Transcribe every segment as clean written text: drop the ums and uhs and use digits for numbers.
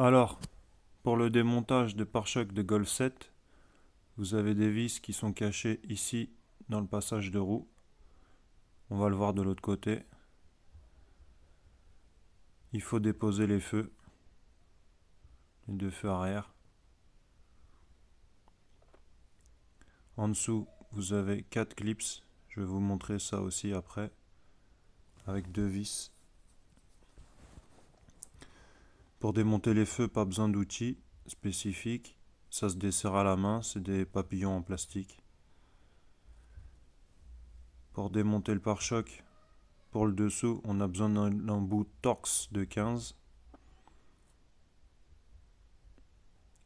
Alors, pour le démontage des pare-chocs de Golf 7, vous avez des vis qui sont cachées ici dans le passage de roue. On va le voir de l'autre côté. Il faut déposer les feux, les deux feux arrière. En dessous, vous avez 4 clips. Je vais vous montrer ça aussi après, avec deux vis. Pour démonter les feux, pas besoin d'outils spécifiques. Ça se desserre à la main, c'est des papillons en plastique. Pour démonter le pare-choc, pour le dessous, on a besoin d'un embout Torx de 15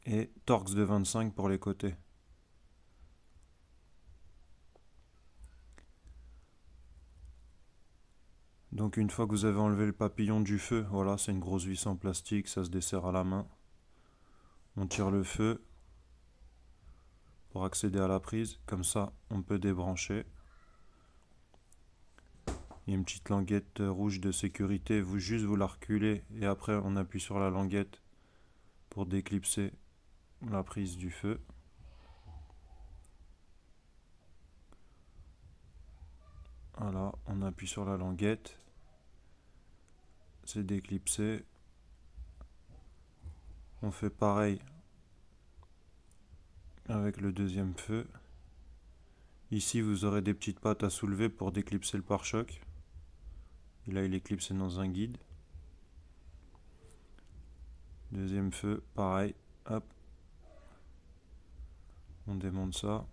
et Torx de 25 pour les côtés. Donc une fois que vous avez enlevé le papillon du feu, voilà, c'est une grosse vis en plastique, ça se desserre à la main. On tire le feu pour accéder à la prise, comme ça on peut débrancher. Il y a une petite languette rouge de sécurité, vous la reculez et après on appuie sur la languette pour déclipser la prise du feu. Voilà, on appuie sur la languette, c'est déclipsé. On fait pareil avec le deuxième feu. Ici vous aurez des petites pattes à soulever pour déclipser le pare-choc. Et là il est clipsé dans un guide. Deuxième feu, pareil, hop. On démonte ça.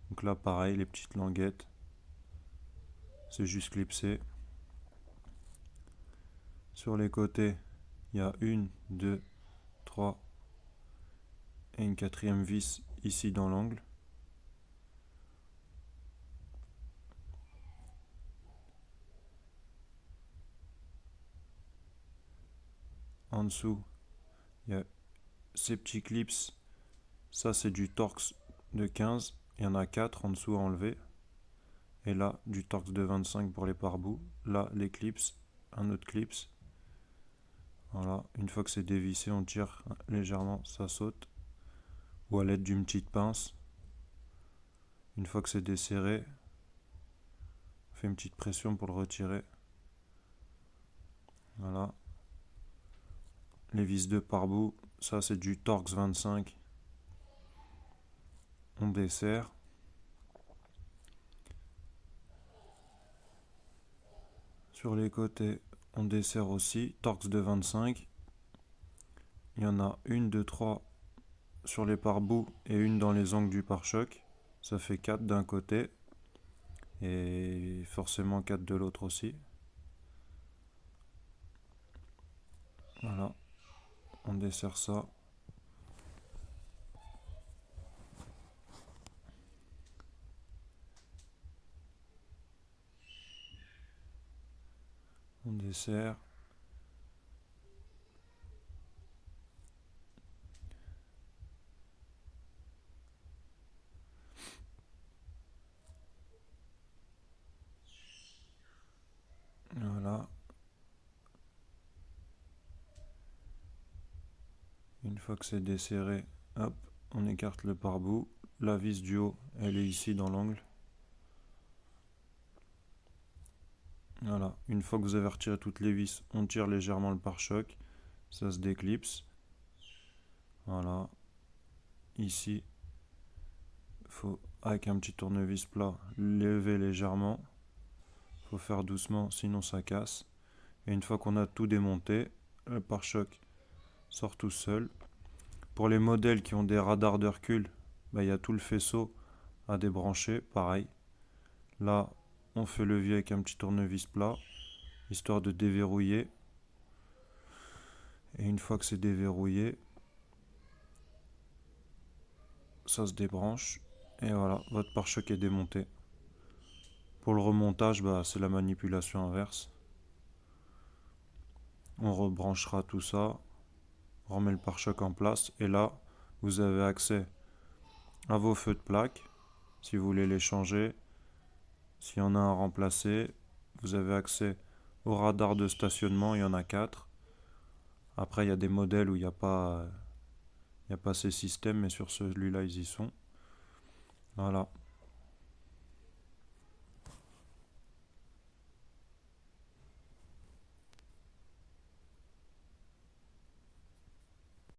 Donc là pareil, les petites languettes. C'est juste clipsé. Sur les côtés, il y a une, deux, trois et une quatrième vis ici dans l'angle. En dessous, il y a ces petits clips. Ça c'est du Torx de 15. Il y en a 4 en dessous à enlever. Et là, du Torx de 25 pour les pare-bouts. Là, les clips, un autre clips. Voilà, une fois que c'est dévissé, on tire légèrement, ça saute. Ou à l'aide d'une petite pince. Une fois que c'est desserré, on fait une petite pression pour le retirer. Voilà. Les vis de pare-bout, ça c'est du Torx 25. On desserre. Sur les côtés, on desserre aussi, Torx de 25. Il y en a une, deux, trois sur les pare-bouts et une dans les angles du pare-choc. Ça fait 4 d'un côté et forcément 4 de l'autre aussi. Voilà, on desserre ça. On desserre. Voilà. Une fois que c'est desserré, hop, on écarte le pare-bout. La vis du haut, elle est ici dans l'angle. Voilà, une fois que vous avez retiré toutes les vis, on tire légèrement le pare-choc. Ça se déclipse. Voilà. Ici, il faut, avec un petit tournevis plat, lever légèrement. Il faut faire doucement, sinon ça casse. Et une fois qu'on a tout démonté, le pare-choc sort tout seul. Pour les modèles qui ont des radars de recul, il y a tout le faisceau à débrancher, pareil. Là, on fait levier avec un petit tournevis plat, histoire de déverrouiller. Et une fois que c'est déverrouillé, ça se débranche. Et voilà, votre pare-choc est démonté. Pour le remontage, c'est la manipulation inverse. On rebranchera tout ça, on remet le pare-choc en place. Et là, vous avez accès à vos feux de plaque, si vous voulez les changer. S'il y en a un à remplacer, vous avez accès au radar de stationnement, il y en a 4. Après, il y a des modèles où il y a pas ces systèmes, mais sur celui-là, ils y sont. Voilà.